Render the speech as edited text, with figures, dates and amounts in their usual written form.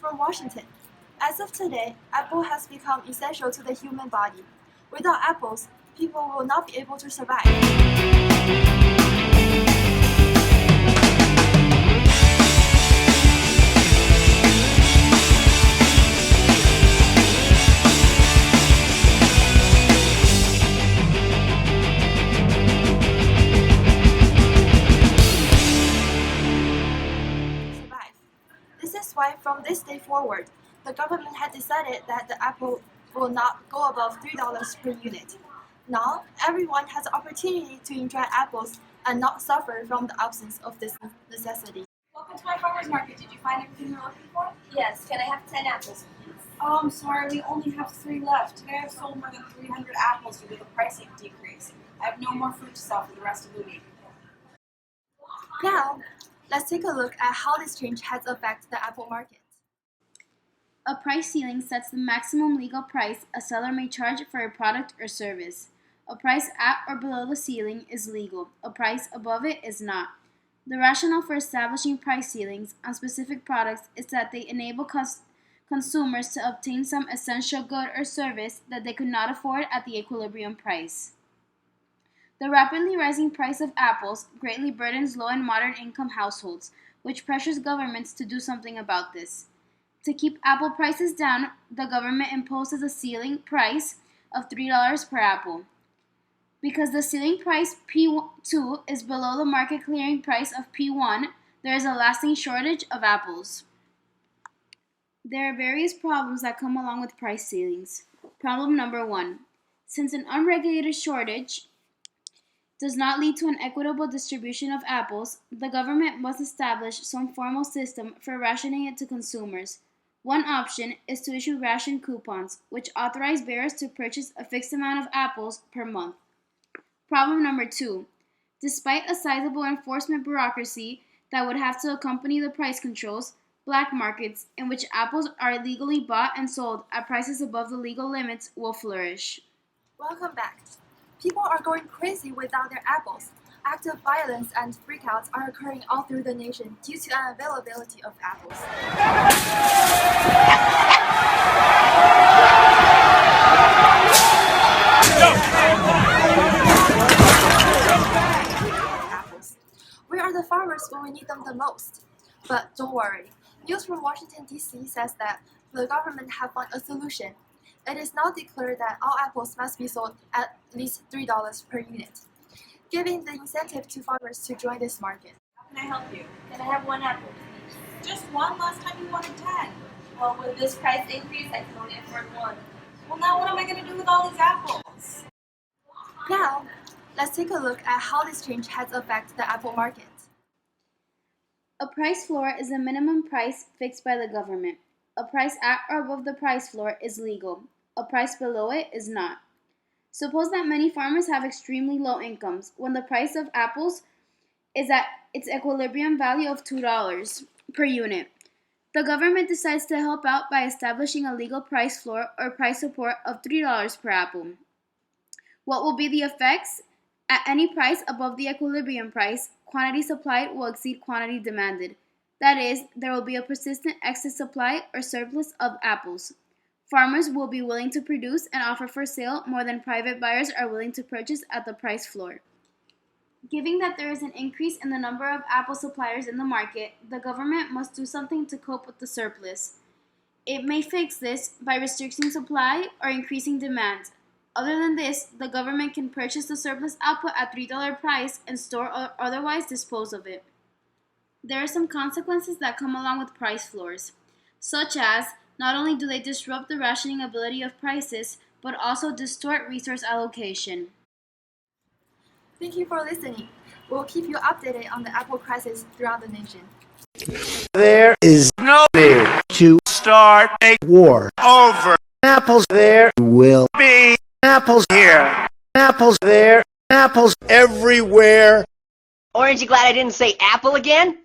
from Washington. As of today, apple has become essential to the human body. Without apples, people will not be able to survive. This is why from this day forward, the government had decided that the apple will not go above $3 per unit. Now, everyone has the opportunity to enjoy apples and not suffer from the absence of this necessity. Welcome to my farmer's market. Did you find everything you're looking for? Yes, can I have 10 apples, please? Oh, I'm sorry, we only have 3 left. Today I've sold more than 300 apples due to the pricing decrease. I have no more fruit to sell for the rest of the week. Now, let's take a look at how this change has affected the apple market. A price ceiling sets the maximum legal price a seller may charge for a product or service. A price at or below the ceiling is legal. A price above it is not. The rationale for establishing price ceilings on specific products is that they enable consumers to obtain some essential good or service that they could not afford at the equilibrium price. The rapidly rising price of apples greatly burdens low and moderate income households, which pressures governments to do something about this. To keep apple prices down, the government imposes a ceiling price of $3 per apple. Because the ceiling price P2 is below the market clearing price of P1, there is a lasting shortage of apples. There are various problems that come along with price ceilings. Problem number 1. Since an unregulated shortage does not lead to an equitable distribution of apples, the government must establish some formal system for rationing it to consumers. One option is to issue ration coupons, which authorize bearers to purchase a fixed amount of apples per month. Problem number 2. Despite a sizable enforcement bureaucracy that would have to accompany the price controls, black markets in which apples are illegally bought and sold at prices above the legal limits will flourish. Welcome back. People are going crazy without their apples. Active violence and freakouts are occurring all through the nation due to unavailability of apples. Apples. Where are the farmers when we need them the most? But don't worry. News from Washington, D.C. says that the government have found a solution. It is now declared that all apples must be sold at least $3 per unit, giving the incentive to farmers to join this market. How can I help you? Can I have 1 apple, please? Just 1? Last time you wanted 10. Well, with this price increase, I can only afford 1. Well, now what am I going to do with all these apples? Now, let's take a look at how this change has affected the apple market. A price floor is a minimum price fixed by the government. A price at or above the price floor is legal. A price below it is not. Suppose that many farmers have extremely low incomes when the price of apples is at its equilibrium value of $2 per unit. The government decides to help out by establishing a legal price floor or price support of $3 per apple. What will be the effects? At any price above the equilibrium price, quantity supplied will exceed quantity demanded. That is, there will be a persistent excess supply or surplus of apples. Farmers will be willing to produce and offer for sale more than private buyers are willing to purchase at the price floor. Given that there is an increase in the number of apple suppliers in the market, the government must do something to cope with the surplus. It may fix this by restricting supply or increasing demand. Other than this, the government can purchase the surplus output at $3 price and store or otherwise dispose of it. There are some consequences that come along with price floors, such as not only do they disrupt the rationing ability of prices, but also distort resource allocation. Thank you for listening. We'll keep you updated on the apple crisis throughout the nation. There is no need to start a war over apples. There will be apples here, apples there, apples everywhere. Orange, you glad I didn't say apple again?